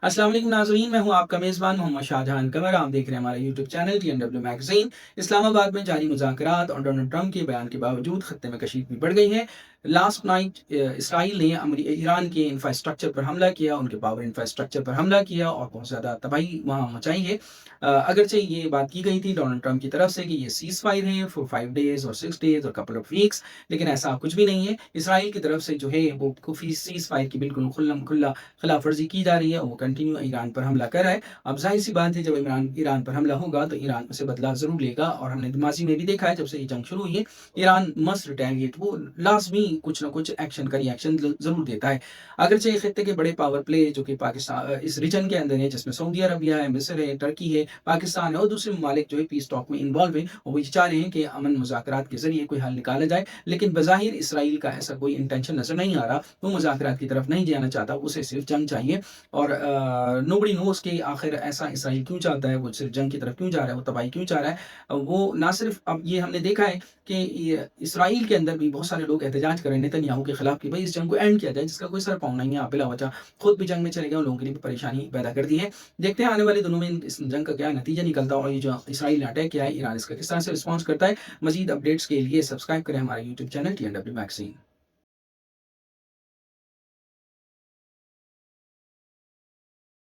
अस्सलाम वालेकुम नाज़रीन, मैं हूँ आपका मेज़बान मोहम्मद शाहजहां कमर। आप देख रहे हैं हमारा YouTube channel TNW magazine. Islamabad में जारी मुज़ाकरात और डोनाल्ड ट्रंप के बयान के बावजूद खत्ते में कशीदगी बढ़ गई है। लास्ट नाइट इसराइल ने ईरान के इंफ्रास्ट्रक्चर पर हमला किया, उनके पावर इंफ्रास्ट्रक्चर पर हमला किया और बहुत ज़्यादा तबाही वहाँ मचाई है। अगरचे ये बात की गई थी डोनाल्ड ट्रंप की तरफ से कि ये सीज़ फायर है फॉर 5 डेज़ और 6 डेज़ और कपल ऑफ वीक्स, लेकिन ऐसा कुछ भी नहीं है। इसराइल की तरफ से जो है वो सीज़ फायर की बिल्कुल खुल्लम खुल्ला खिलाफ वर्जी की जा रही है, वो कंटिन्यू ईरान पर हमला कर रहा है। अब जाहिर सी बात है, जब ईरान ईरान पर हमला होगा तो ईरान उसे बदला ज़रूर लेगा, और हमने माजी में भी देखा है जब से ये जंग शुरू हुई है, ईरान मस्ट रिटेलिएट, वो लाजमी कुछ ना कुछ एक्शन का रिएक्शन ज़रूर देता है। अगरचे खत्ते के बड़े पावर प्ले जो कि पाकिस्तान इस रीजन के अंदर है, जिसमें सऊदी अरबिया है, मिस्र है, टर्की है, पाकिस्तान है और दूसरे ममालिक जो है पीस टॉक में इन्वॉल्व है, और वो ये चाह रहे हैं कि अमन मुज़ाकरात के ज़रिए कोई हल निकाला जाए। लेकिन बज़ाहिर इसराइल का ऐसा कोई इंटेंशन नज़र नहीं आ रहा, वो मुज़ाकरात की तरफ नहीं जाना चाहता, उसे सिर्फ जंग चाहिए। और नोबडी नोज़ कि आखिर ऐसा इसराइल क्यों चाहता है, वो सिर्फ जंग की तरफ क्यों जा रहा है, वो तबाही क्यों चाह रहा है। वो ना सिर्फ, अब ये हमने देखा है कि ये इसराइल के अंदर भी बहुत सारे लोग एहतजाज कर रहे हैं नेतन्याहू के खिलाफ कि भाई इस जंग को एंड किया जाए, जिसका कोई सर पाँव नहीं है। आप बिला वजह खुद भी जंग में चले गए, उन लोगों के लिए भी परेशानी पैदा कर दी है। देखते हैं आने वाले दिनों में इस जंग का क्या नतीजा निकलता है, और ये जो इसराइल ने अटैक किया है ईरान, इसका किस तरह से रिस्पॉन्स करता है। मजीद अपडेट्स के लिए सब्सक्राइब करें हमारा यूट्यूब चैनल TNW मैगज़ीन।